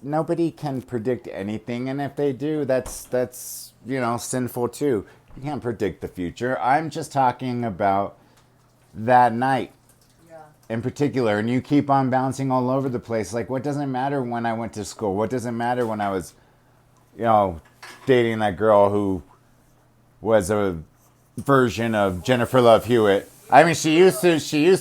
nobody can predict anything, and if they do, that's sinful too. You can't predict the future. I'm just talking about that night in particular, and you keep on bouncing all over the place. Like, what doesn't matter when I went to school? What doesn't matter when I was, dating that girl who was a version of Jennifer Love Hewitt? I mean, she used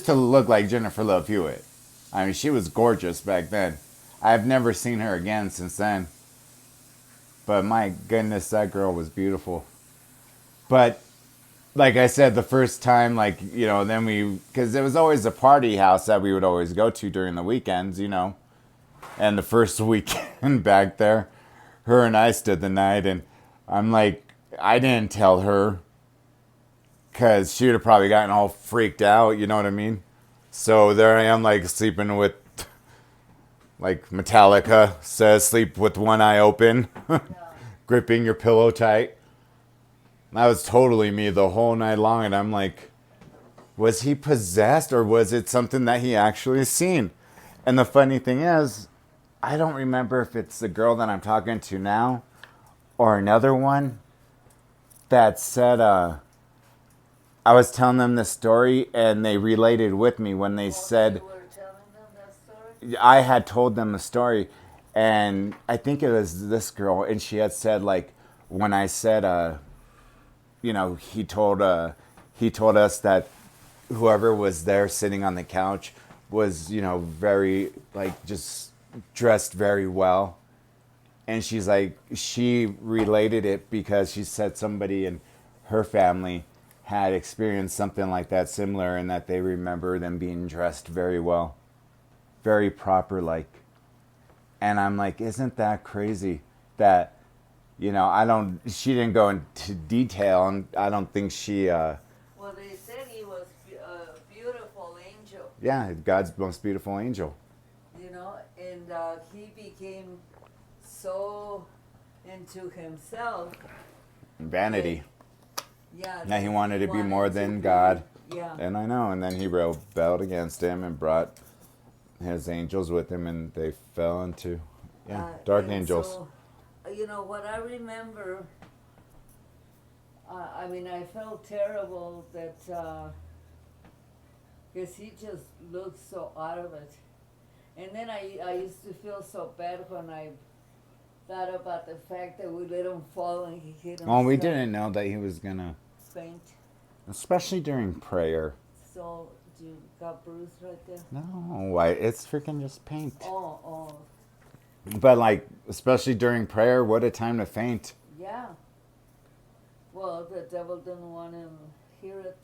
to look like Jennifer Love Hewitt. I mean, she was gorgeous back then. I've never seen her again since then. But my goodness, that girl was beautiful. But like I said, the first time, then because there was always a party house that we would always go to during the weekends, And the first weekend back there, her and I stood the night, and I'm like, I didn't tell her because she would have probably gotten all freaked out, you know what I mean? So there I am, like, sleeping with, like Metallica says, sleep with one eye open, gripping your pillow tight. That was totally me the whole night long, and I'm like, was he possessed, or was it something that he actually seen? And the funny thing is, I don't remember if it's the girl that I'm talking to now or another one that said, I was telling them this story, and they related with me when they said, You were telling them that story? I had told them the story, and I think it was this girl, and she had said, like, when I said, he told us that whoever was there sitting on the couch was, very, like, just dressed very well. And she's like, she related it because she said somebody in her family had experienced something like that similar, and that they remember them being dressed very well, very proper like. And I'm like, isn't that crazy that, she didn't go into detail, and I don't think she, Well, they said he was a beautiful angel, yeah, God's most beautiful angel. and he became so into himself. Vanity. Yeah. Yeah, he wanted to be wanted more to than be- God. Yeah. And I know, and then he rebelled against him and brought his angels with him, and they fell into, dark And angels. So, what I remember, I felt terrible that, because he just looked so out of it. And then I used to feel so bad when I thought about the fact that we let him fall and he hit himself. Well, we didn't know that he was gonna, Faint. especially during prayer. So, you got bruised right there? No, it's freaking just paint. Oh, But like, especially during prayer, what a time to faint. yeah. Well, the devil didn't want him to hear it.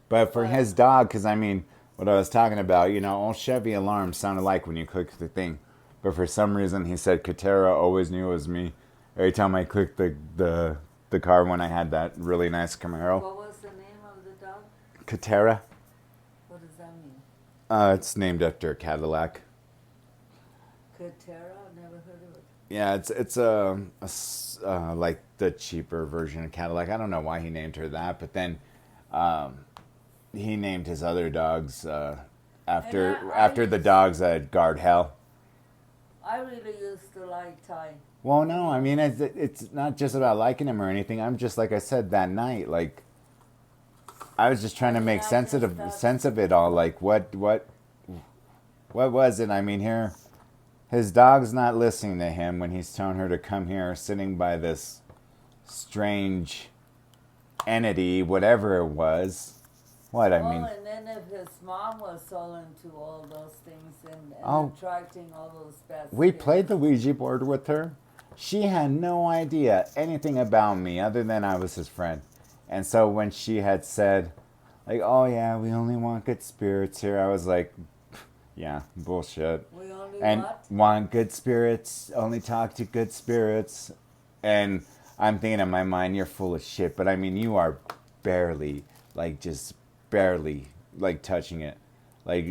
But for his dog, because I mean, what I was talking about, all Chevy alarms sounded like when you click the thing. But for some reason, he said Katera always knew it was me. Every time I clicked the car when I had that really nice Camaro. What was the name of the dog? Katera. What does that mean? It's named after a Cadillac. Katera? Never heard of it. Yeah, it's like the cheaper version of Cadillac. I don't know why he named her that, but then he named his other dogs after the dogs that guard hell. I really used to like Ty. Well, no, I mean it's not just about liking him or anything. I'm just, like I said that night, like I was just trying to make sense of it all. Like what was it? I mean, here his dog's not listening to him when he's telling her to come here, sitting by this strange entity, whatever it was. What I mean. And then if his mom was so into all those things and attracting all those bad We spirits. played the Ouija board with her. She had no idea anything about me other than I was his friend. And so when she had said, like, oh yeah, we only want good spirits here, I was like, yeah, bullshit. We only And what? want good spirits, only talk to good spirits. And I'm thinking in my mind, you're full of shit. But I mean, you are barely, like, just barely, like, touching it. Like,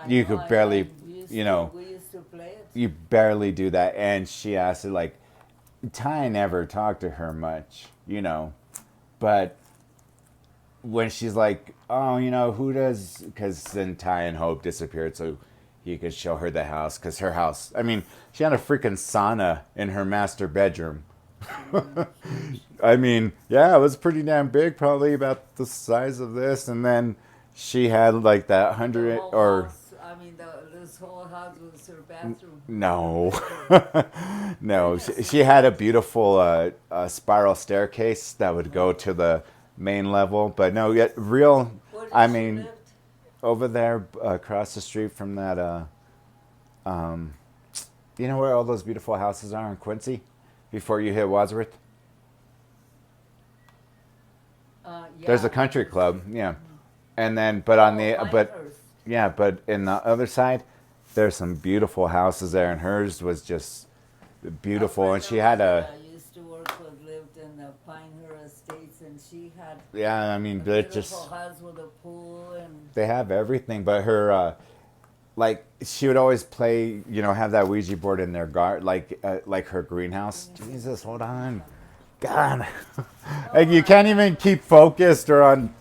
you could barely, We used to play it. you barely do that. And she asked it, like, Ty never talked to her much, but when she's like, oh, who does, because then Ty and Hope disappeared, so he could show her the house, because her house, I mean, she had a freaking sauna in her master bedroom. I mean, yeah, it was pretty damn big, probably about the size of this. And then she had like that The 100 whole or house, I mean, this whole house was her bathroom. no, no. She had a beautiful spiral staircase that would go to the main level, but no, yet real. Where did I she mean, lived? over there across the street from that. You know where all those beautiful houses are in Quincy, before you hit Wadsworth. Yeah. There's a country club, yeah, and then but on the but Pinehurst. yeah, but in the other side, there's some beautiful houses there, and hers was just beautiful, and she had a I used to work with lived in the Pinehurst Estates, and she had yeah. I mean, a they're beautiful just house with a pool and. they have everything, but her like she would always play, have that Ouija board in their garden, like her greenhouse. Jesus, hold on, God, like you can't even keep focused or on.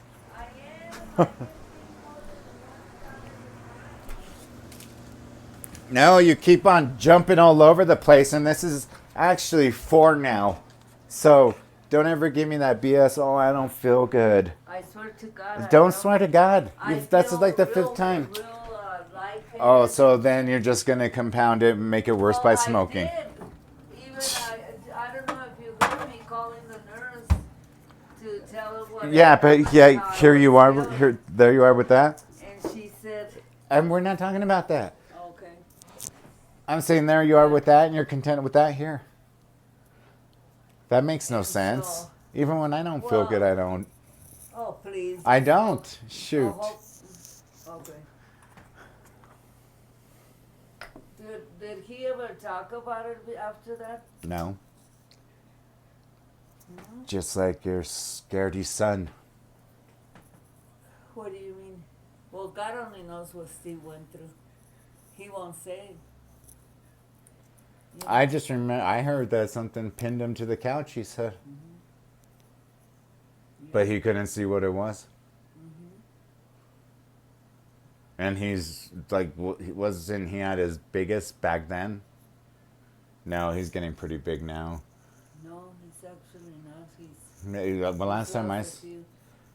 No, you keep on jumping all over the place, and this is actually 4 now. So don't ever give me that BS. Oh, I don't feel good. I swear to God. I Don't swear to God. I That's feel like the real- 5th time. real, lightheaded. Oh, so then you're just gonna compound it and make it worse by I smoking. did. Even I don't know if you heard me calling the nurse to tell her what. Yeah, but yeah, how I here you was are. feeling. Here, there you are with that. And she said, And we're not talking about that. "Okay." I'm saying there you are with that, and you're content with that here. That makes no sense. So- Even when I don't feel Well- good, I don't. Oh, please. I don't. Shoot. Okay. Did he ever talk about it after that? No. No? Just like your scaredy son. What do you mean? Well, God only knows what Steve went through. He won't say. You know? I just remember I heard that something pinned him to the couch. He said, but he couldn't see what it was. And he's like, wasn't he at his biggest back then? No, he's getting pretty big now. No, he's actually not. The last time I. lost a few.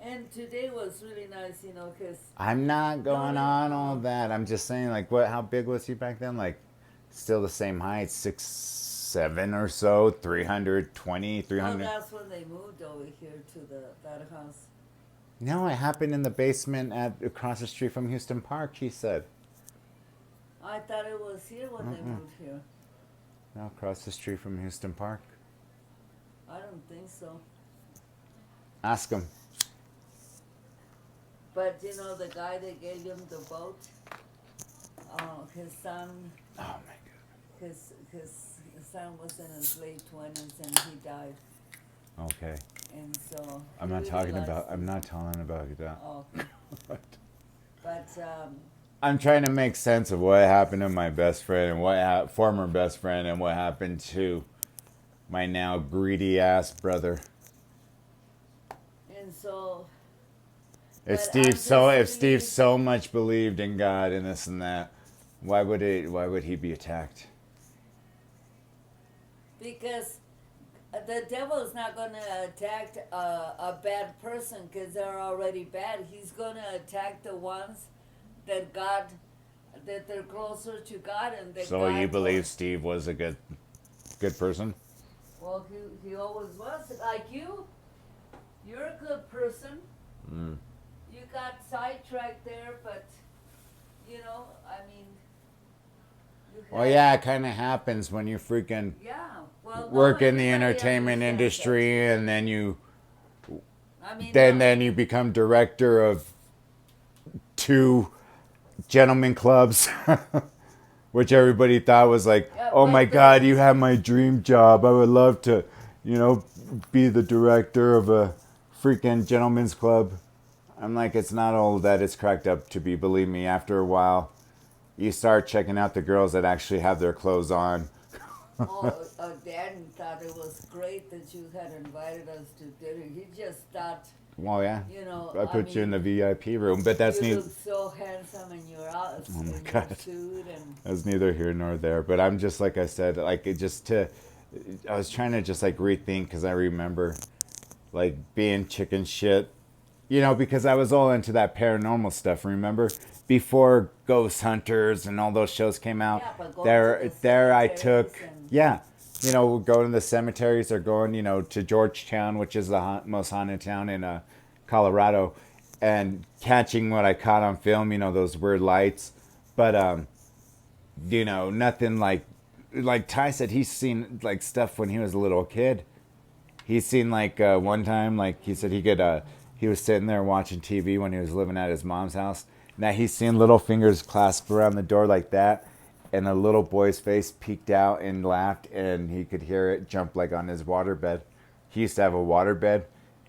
And today was really nice, because. I'm not going on all that. I'm just saying, like, how big was he back then? Like, still the same height, 6'7" or so, 320, 300. Well, that's when they moved over here to that house. No, it happened in the basement across the street from Houston Park, he said. I thought it was here when they moved here. No, across the street from Houston Park. I don't think so. Ask him. But the guy that gave him the boat, his son, Oh, my God. his son was in his late 20s and he died. Okay. And so. I'm he not really talking likes about. him. I'm not telling about that. Oh, okay. But I'm trying to make sense of what happened to my best friend and what former best friend and what happened to my now greedy ass brother. and so. If But I'm Steve just so much believed in God and this and that, why would he be attacked? Because the devil is not going to attack a bad person because they're already bad. He's going to attack the ones that they're closer to God and that So God you believe told- Steve was a good person? Well, he always was. Like you. You're a good person. Mm. You got sidetracked there, but, I mean. you Well, had- yeah, it kind of happens when you freaking Yeah. Well, work no, in the everybody entertainment understands industry, and then you that. I mean, then you become director of 2 gentlemen clubs, which everybody thought was like, Yeah, oh but my the- God, you have my dream job. I would love to, be the director of a freaking gentlemen's club. I'm like, it's not all that it's cracked up to be. Believe me, after a while, you start checking out the girls that actually have their clothes on. Dad thought it was great that you had invited us to dinner. He just thought Well, yeah. You know, I put you in the VIP room, but that's you neither. look so handsome in your Oh my in your God. suit and That's neither here nor there. But I'm just like I said, like it just to. I was trying to just like rethink because I remember like being chicken shit, because I was all into that paranormal stuff. Remember before Ghost Hunters and all those shows came out. yeah, but going to the There I cemeteries took and yeah. Going to the cemeteries or going, to Georgetown, which is the most haunted town in Colorado, and catching what I caught on film, those weird lights. But nothing like Ty said he's seen like stuff when he was a little kid. He's seen like one time, like he said he was sitting there watching TV when he was living at his mom's house. Now he's seen little fingers clasped around the door like that, and a little boy's face peeked out and laughed, and he could hear it jump like on his waterbed. He used to have a waterbed,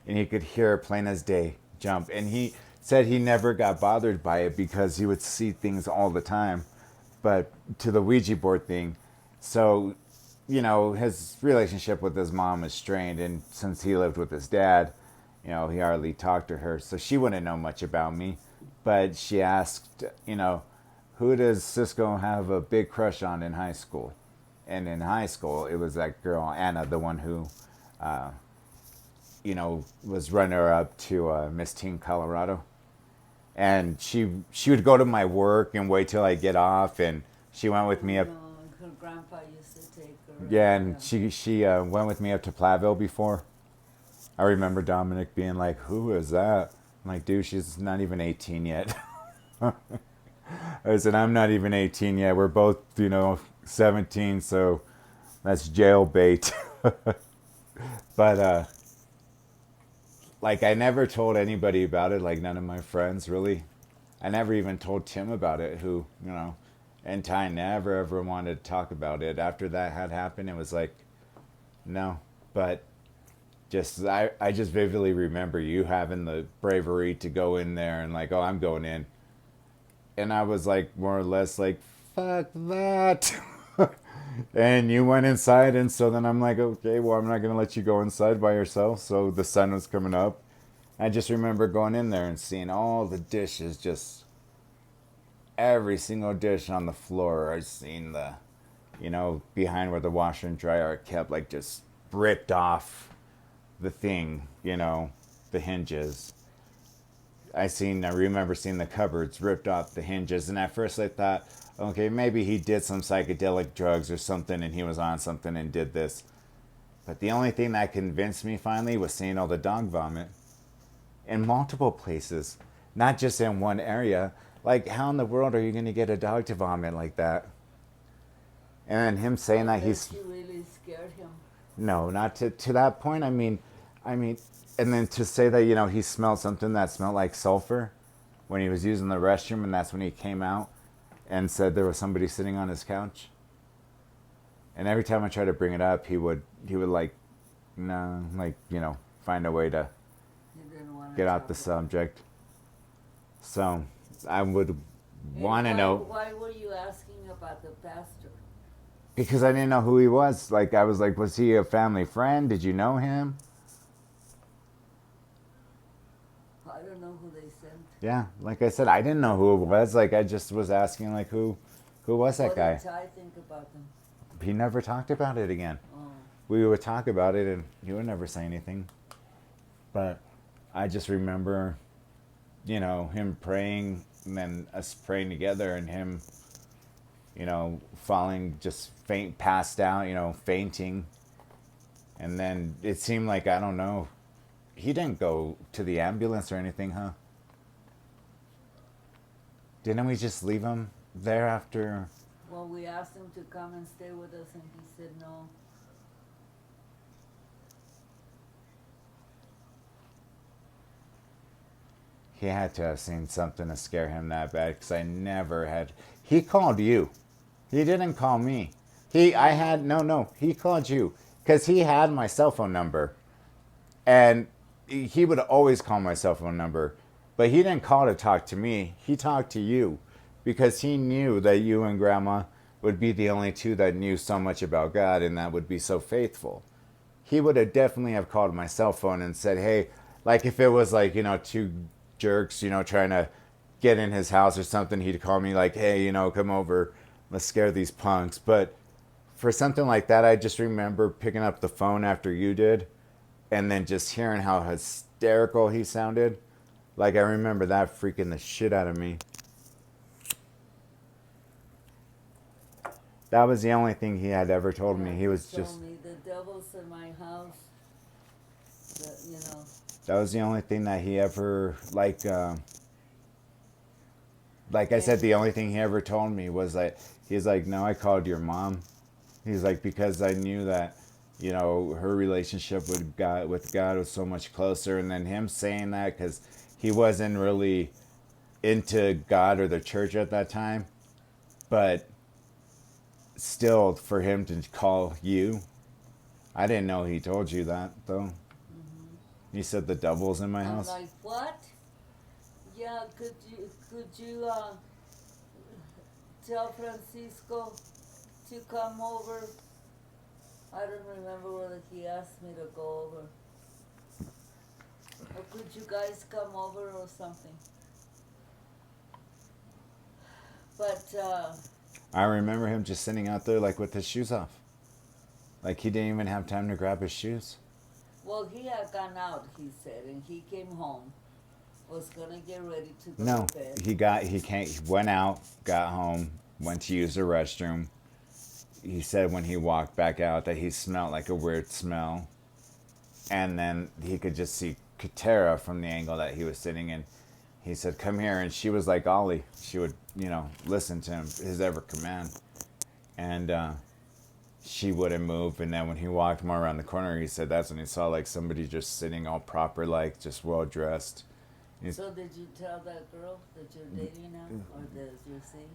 and he could hear it plain as day jump. And he said he never got bothered by it because he would see things all the time. But to the Ouija board thing, so his relationship with his mom is strained, and since he lived with his dad, he hardly talked to her, so she wouldn't know much about me. But she asked, who does Cisco have a big crush on in high school? And in high school, it was that girl Anna, the one who, was runner up to Miss Teen Colorado. And she would go to my work and wait till I get off, and she went with me up. her grandpa used to take her. Yeah, and she went with me up to Platteville before. I remember Dominic being like, "Who is that?" I'm like, "Dude, she's not even 18 yet." I said, "I'm not even 18 yet. We're both, 17, so that's jail bait." But like I never told anybody about it. Like none of my friends really. I never even told Tim about it. Who and Ty never ever wanted to talk about it. After that had happened, it was like, no. But I just vividly remember you having the bravery to go in there and like, oh, I'm going in. And I was like, more or less like, fuck that. And you went inside, and so then I'm like, okay, well, I'm not going to let you go inside by yourself. So the sun was coming up. I just remember going in there and seeing all the dishes, just every single dish on the floor. I seen the, behind where the washer and dryer are kept, like just ripped off the thing, the hinges. I remember seeing the cupboards ripped off the hinges, and at first I thought, okay, maybe he did some psychedelic drugs or something, and he was on something and did this. But the only thing that convinced me finally was seeing all the dog vomit in multiple places, not just in one area. Like, how in the world are you going to get a dog to vomit like that? And him saying that he's... You really scared him. No, not to that point. I mean, and then to say that, he smelled something that smelled like sulfur when he was using the restroom, and that's when he came out and said there was somebody sitting on his couch. And every time I tried to bring it up, he would like, no, like, find a way to get out the subject. So I would want to know. Why were you asking about the pastor? Because I didn't know who he was. Like, I was like, was he a family friend? Did you know him? I don't know who they sent. Yeah, like I said, I didn't know who it was. Like, I just was asking, like, who was that guy? What did Ty think about them? He never talked about it again. Oh. We would talk about it, and he would never say anything. But I just remember, him praying, and then us praying together, and him, falling, just passed out, fainting. And then it seemed like, I don't know, he didn't go to the ambulance or anything, huh? Didn't we just leave him there after? Well, we asked him to come and stay with us, and he said no. He had to have seen something to scare him that bad, because I never had. He called you. He didn't call me. He called you, because he had my cell phone number, and he would always call my cell phone number, but he didn't call to talk to me. He talked to you, because he knew that you and Grandma would be the only two that knew so much about God and that would be so faithful. He would have definitely have called my cell phone and said, hey, Like if it was like, two jerks, trying to get in his house or something, he'd call me like, hey, come over, let's scare these punks. But for something like that, I just remember picking up the phone after you did and then just hearing how hysterical he sounded. Like I remember that freaking the shit out of me. That was the only thing he had ever told me. He was just... told me the devil's in my house. That was the only thing that he ever, like I said, the only thing he ever told me was that, he's like, no, I called your mom. He's like, because I knew that, her relationship with God was so much closer. And then him saying that, because he wasn't really into God or the church at that time. But still, for him to call you, I didn't know he told you that, though. He said the devil's in my house. I'm like, what? Yeah, could you tell Francisco to come over? I don't remember whether he asked me to go over. Or could you guys come over or something? But I remember him just sitting out there like with his shoes off. Like he didn't even have time to grab his shoes. well, he had gone out, he said, and he came home. Was gonna get ready to go No, to bed. he went out, got home, went to use the restroom. He said when he walked back out that he smelled like a weird smell. And then he could just see Katera from the angle that he was sitting in. He said, come here. And she was like Ollie. She would, listen to him, his every command. And she wouldn't move. And then when he walked more around the corner, he said that's when he saw like somebody just sitting all proper, like just well dressed. So did you tell that girl that you're dating now, or that you're seeing?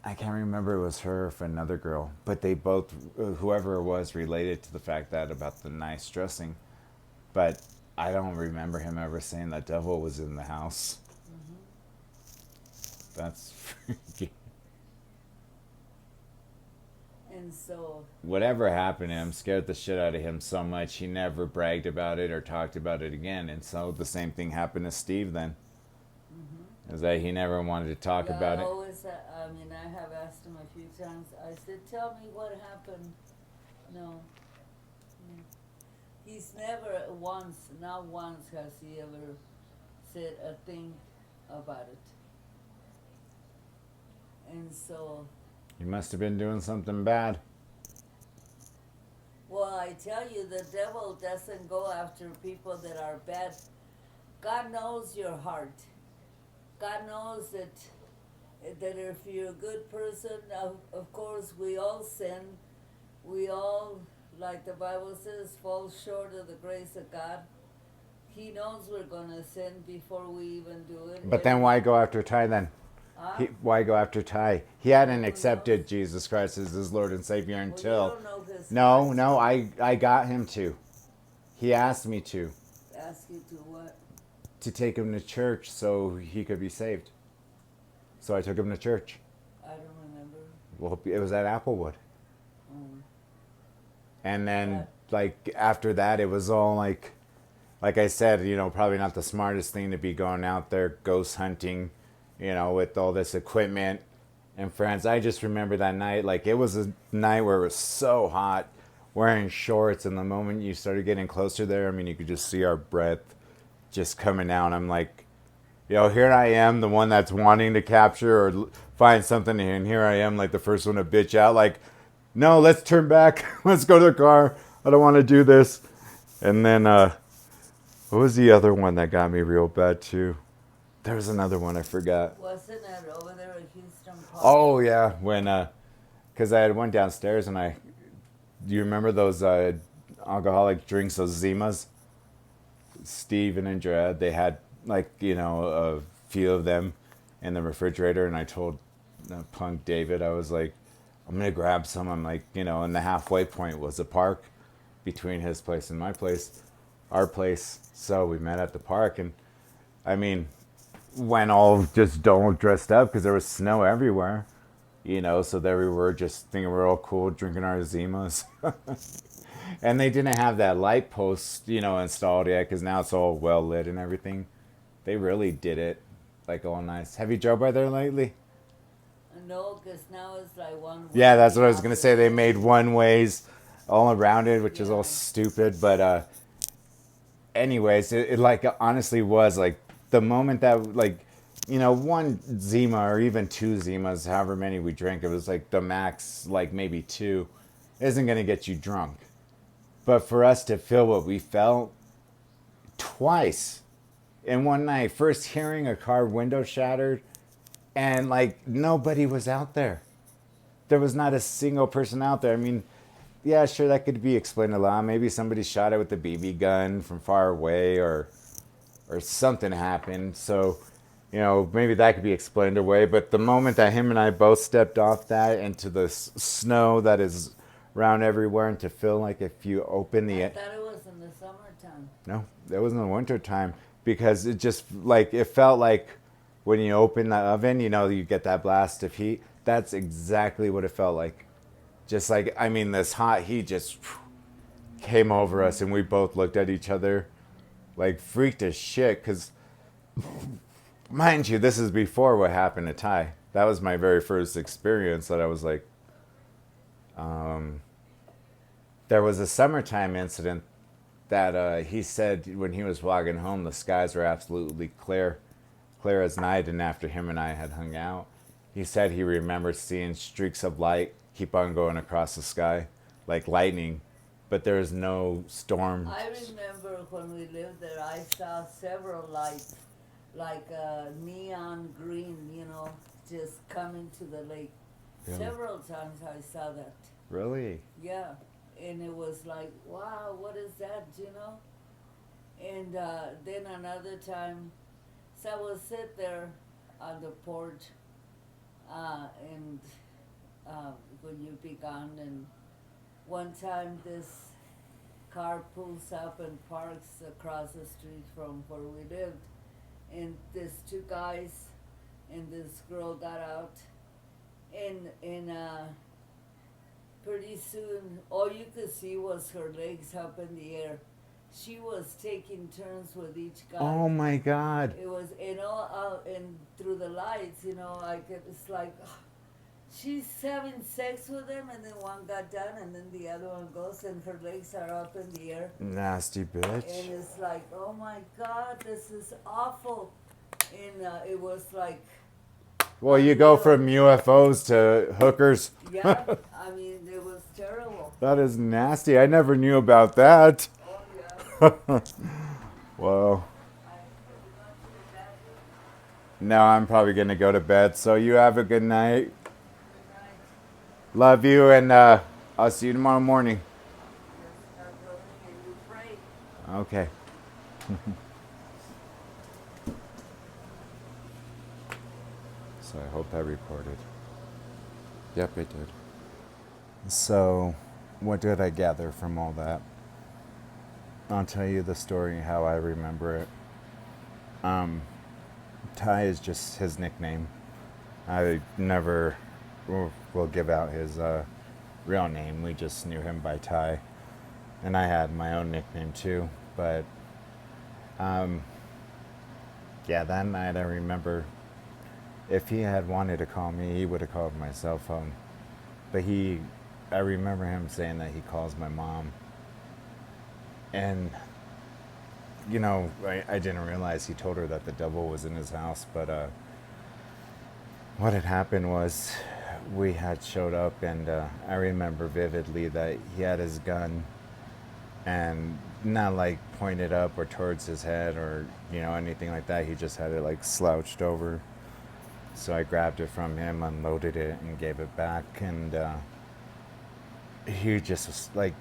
I can't remember it was her or another girl, but they both, whoever it was, related to the fact that about the nice dressing. But I don't remember him ever saying that devil was in the house. That's freaky. And so... Whatever happened to him scared the shit out of him so much he never bragged about it or talked about it again. And so the same thing happened to Steve then. Is that he never wanted to talk about it. I have asked him a few times. I said, tell me what happened. No. He's never not once has he ever said a thing about it. And so... You must have been doing something bad. Well, I tell you, the devil doesn't go after people that are bad. God knows your heart. God knows that if you're a good person, of course we all sin. We all, like the Bible says, fall short of the grace of God. He knows we're going to sin before we even do it. But then why go after Ty then? Why go after Ty? He hadn't accepted knows? Jesus Christ as his Lord and Savior until... Well, you don't know his heart. No, I got him to. He asked me to. Ask you to what? To take him to church so he could be saved. So I took him to church. I don't remember. Well, it was at Applewood. Mm. And then, like, after that, it was all like I said, probably not the smartest thing to be going out there ghost hunting, with all this equipment and friends. I just remember that night, like, it was a night where it was so hot, wearing shorts, and the moment you started getting closer there, you could just see our breath just coming out. I'm like, here I am, the one that's wanting to capture or find something, and here I am, like, the first one to bitch out, like, no, let's turn back. Let's go to the car. I don't want to do this. And then, what was the other one that got me real bad, too? There was another one, I forgot. Wasn't it over there at Houston Park? Oh, yeah. When, because I had went downstairs and do you remember those alcoholic drinks, those Zimas? Steve and Andrea, they had, like, a few of them in the refrigerator, and I told punk David, I was like, I'm going to grab some. I'm like, and the halfway point was a park between his place and my place, our place. So we met at the park, and went all just dressed up because there was snow everywhere. So there we were just thinking we're all cool, drinking our Zimas. And they didn't have that light post, installed yet, because now it's all well lit and everything. They really did it, like, all nice. Have you drove by there lately? No, because now it's like one way. Yeah, that's what I was going to say. They made one ways all around it, which is all Yeah. stupid. But anyways, it like honestly was like the moment that like, one Zima or even two Zimas, however many we drank, it was like the max, like maybe two, isn't going to get you drunk. But for us to feel what we felt twice in one night, first hearing a car window shattered, and like nobody was out there. There was not a single person out there. I mean, yeah, sure, that could be explained a lot. Maybe somebody shot it with a BB gun from far away, or something happened. So, maybe that could be explained away. But the moment that him and I both stepped off that into the snow that is around everywhere, and to feel like if you open the... I thought it was in the summertime. No, it was in the winter time, because it just like it felt like when you open the oven, you get that blast of heat. That's exactly what it felt like. Just like, I mean, this hot heat just came over us, and we both looked at each other like freaked as shit. Because, mind you, this is before what happened to Ty. That was my very first experience that I was like, there was a summertime incident that he said when he was walking home, the skies were absolutely clear as night. And after him and I had hung out, he said he remembered seeing streaks of light keep on going across the sky, like lightning, but there was no storm. I remember when we lived there, I saw several lights, like neon green, just coming to the lake. Yeah. Several times I saw that. Really? Yeah, and it was like, wow, what is that, And then another time, so I would sit there on the porch, and when you be gone, and one time this car pulls up and parks across the street from where we lived, and these two guys and this girl got out, and pretty soon all you could see was her legs up in the air. She was taking turns with each guy. Oh my God. It was, and through the lights, it's like, she's having sex with him, and then one got done, and then the other one goes, and her legs are up in the air. Nasty bitch. And it's like, oh my God, this is awful. And it was like... Well, you go from UFOs to hookers. Yeah, I mean, it was terrible. That is nasty. I never knew about that. Oh, yeah. Well, no, I'm probably going to go to bed. So you have a good night. Love you, and I'll see you tomorrow morning. Okay. So I hope that recorded. Yep, it did. So, what did I gather from all that? I'll tell you the story how I remember it. Ty is just his nickname. I never will give out his real name. We just knew him by Ty. And I had my own nickname too. But, yeah, that night I remember if he had wanted to call me, he would have called my cell phone. But I remember him saying that he calls my mom. And, I didn't realize he told her that the devil was in his house. But what had happened was we had showed up, and I remember vividly that he had his gun, and not like pointed up or towards his head or, anything like that. He just had it like slouched over. So I grabbed it from him, unloaded it, and gave it back. And he just was like,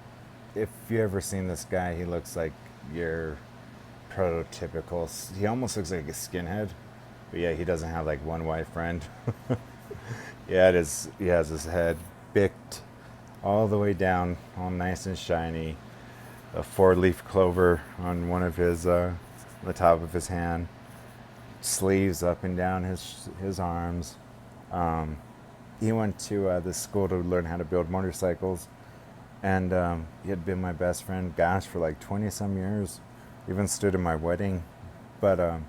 if you ever seen this guy, he looks like your prototypical, he almost looks like a skinhead. But yeah, he doesn't have like one white friend. He has his head bicked all the way down, all nice and shiny. A 4-leaf clover on one of his, the top of his hand. Sleeves up and down his arms. he went to this school to learn how to build motorcycles, and he had been my best friend, gosh, for like 20 some years. Even stood in my wedding. But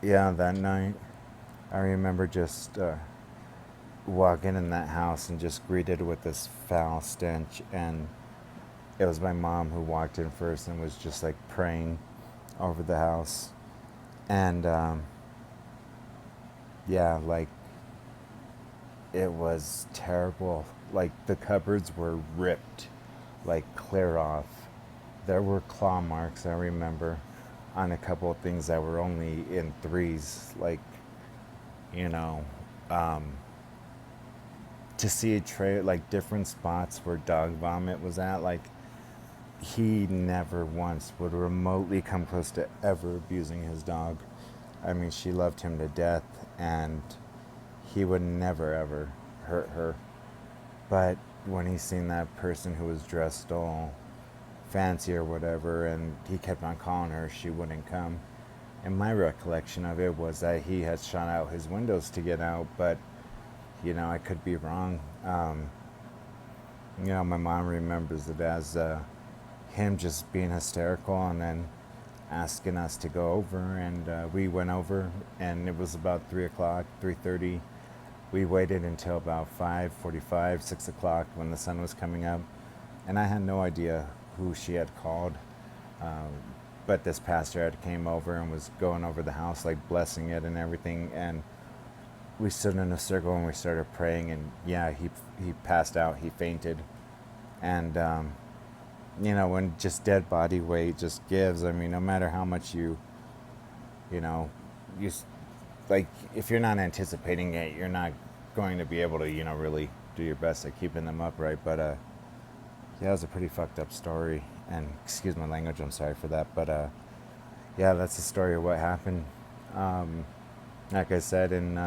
yeah, that night I remember just walking in that house and just greeted with this foul stench. And it was my mom who walked in first and was just like praying over the house. And yeah, like it was terrible. Like the cupboards were ripped, like clear off. There were claw marks, I remember, on a couple of things that were only in threes. Like, you know, um, to see a tray, like different spots where dog vomit was at, like he never once would remotely come close to ever abusing his dog. I mean, she loved him to death, and he would never ever hurt her. But when he seen that person who was dressed all fancy or whatever, and he kept on calling her, she wouldn't come. And my recollection of it was that he had shot out his windows to get out, but I could be wrong. My mom remembers it as him just being hysterical and then asking us to go over, and we went over, and it was about 3 o'clock, 3:30. We waited until about 5:45, 6 o'clock when the sun was coming up, and I had no idea who she had called. Um, but this pastor had came over and was going over the house, like blessing it and everything, and we stood in a circle and we started praying, and yeah, he passed out, he fainted. And when just dead body weight just gives, I mean, no matter how much you know you like, if you're not anticipating it, you're not going to be able to really do your best at keeping them upright. But yeah, it was a pretty fucked up story, and excuse my language, I'm sorry for that. But yeah, that's the story of what happened. Like I said, in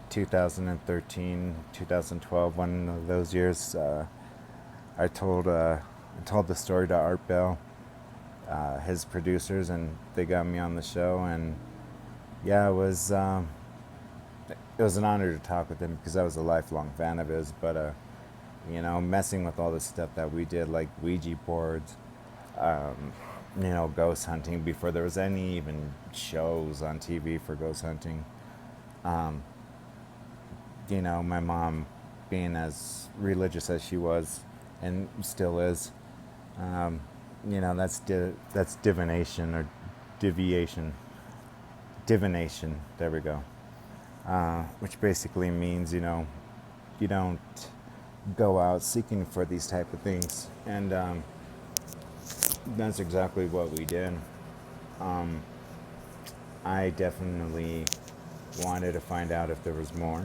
2013, 2012, one of those years, I told the story to Art Bell, his producers, and they got me on the show. And yeah, it was an honor to talk with him because I was a lifelong fan of his. But messing with all the stuff that we did, like Ouija boards, ghost hunting before there was any even shows on TV for ghost hunting. My mom, being as religious as she was and still is, that's divination or deviation. Divination, there we go. Which basically means, you don't go out seeking for these type of things. And that's exactly what we did. I definitely wanted to find out if there was more.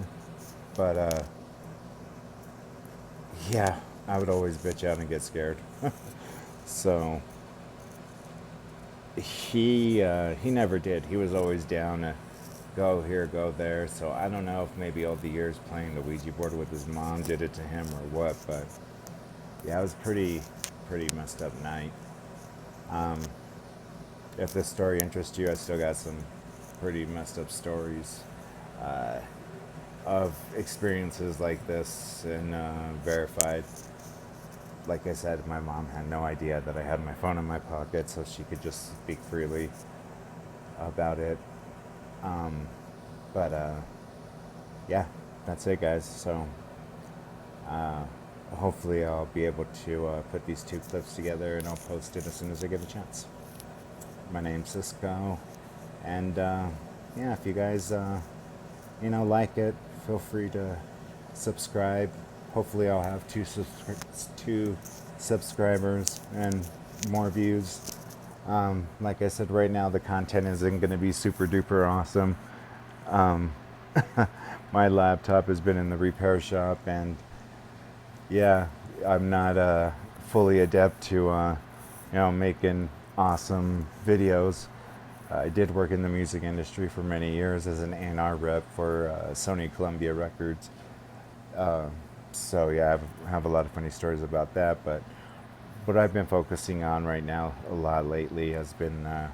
But yeah, I would always bitch out and get scared. So he never did. He was always down to go here, go there. So I don't know if maybe all the years playing the Ouija board with his mom did it to him or what. But yeah, it was pretty messed up night. If this story interests you, I still got some pretty messed up stories of experiences like this, and verified. Like I said, my mom had no idea that I had my phone in my pocket, so she could just speak freely about it. But yeah, that's it, guys. So hopefully I'll be able to put these two clips together, and I'll post it as soon as I get a chance. My name's Cisco, and yeah, if you guys like it, feel free to subscribe. Hopefully I'll have two subscribers and more views. Like I said, right now the content isn't going to be super duper awesome. My laptop has been in the repair shop, and yeah, I'm not fully adept to making awesome videos. I did work in the music industry for many years as an A&R rep for Sony Columbia Records. So yeah, I have a lot of funny stories about that. But what I've been focusing on right now a lot lately has been, I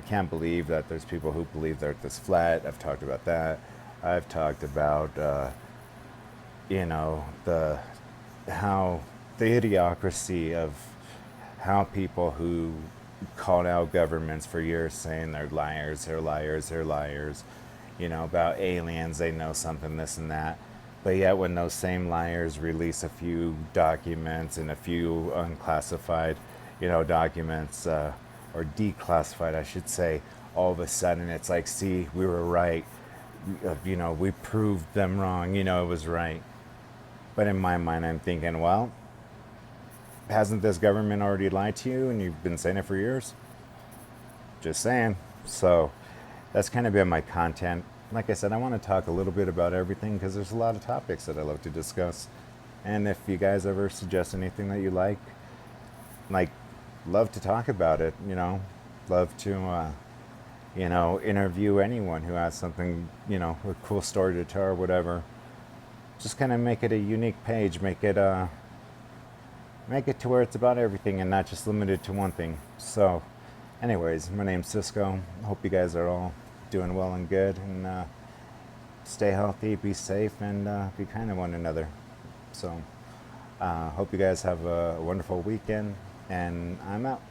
can't believe that there's people who believe the Earth is flat. I've talked about that. I've talked about, the how the idiocracy of how people who called out governments for years saying they're liars, they're liars, they're liars, about aliens, they know something, this and that. But yet, when those same liars release a few documents and a few unclassified, documents, or declassified, I should say, all of a sudden it's like, see, we were right. We proved them wrong. It was right. But in my mind, I'm thinking, well, hasn't this government already lied to you and you've been saying it for years? Just saying. So that's kind of been my content. Like I said, I want to talk a little bit about everything because there's a lot of topics that I love to discuss. And if you guys ever suggest anything that you like, love to talk about it, love to, interview anyone who has something, a cool story to tell or whatever. Just kind of make it a unique page, make it to where it's about everything and not just limited to one thing. So, anyways, my name's Cisco. Hope you guys are all doing well and good, and stay healthy, be safe, and be kind to one another. So, hope you guys have a wonderful weekend, and I'm out.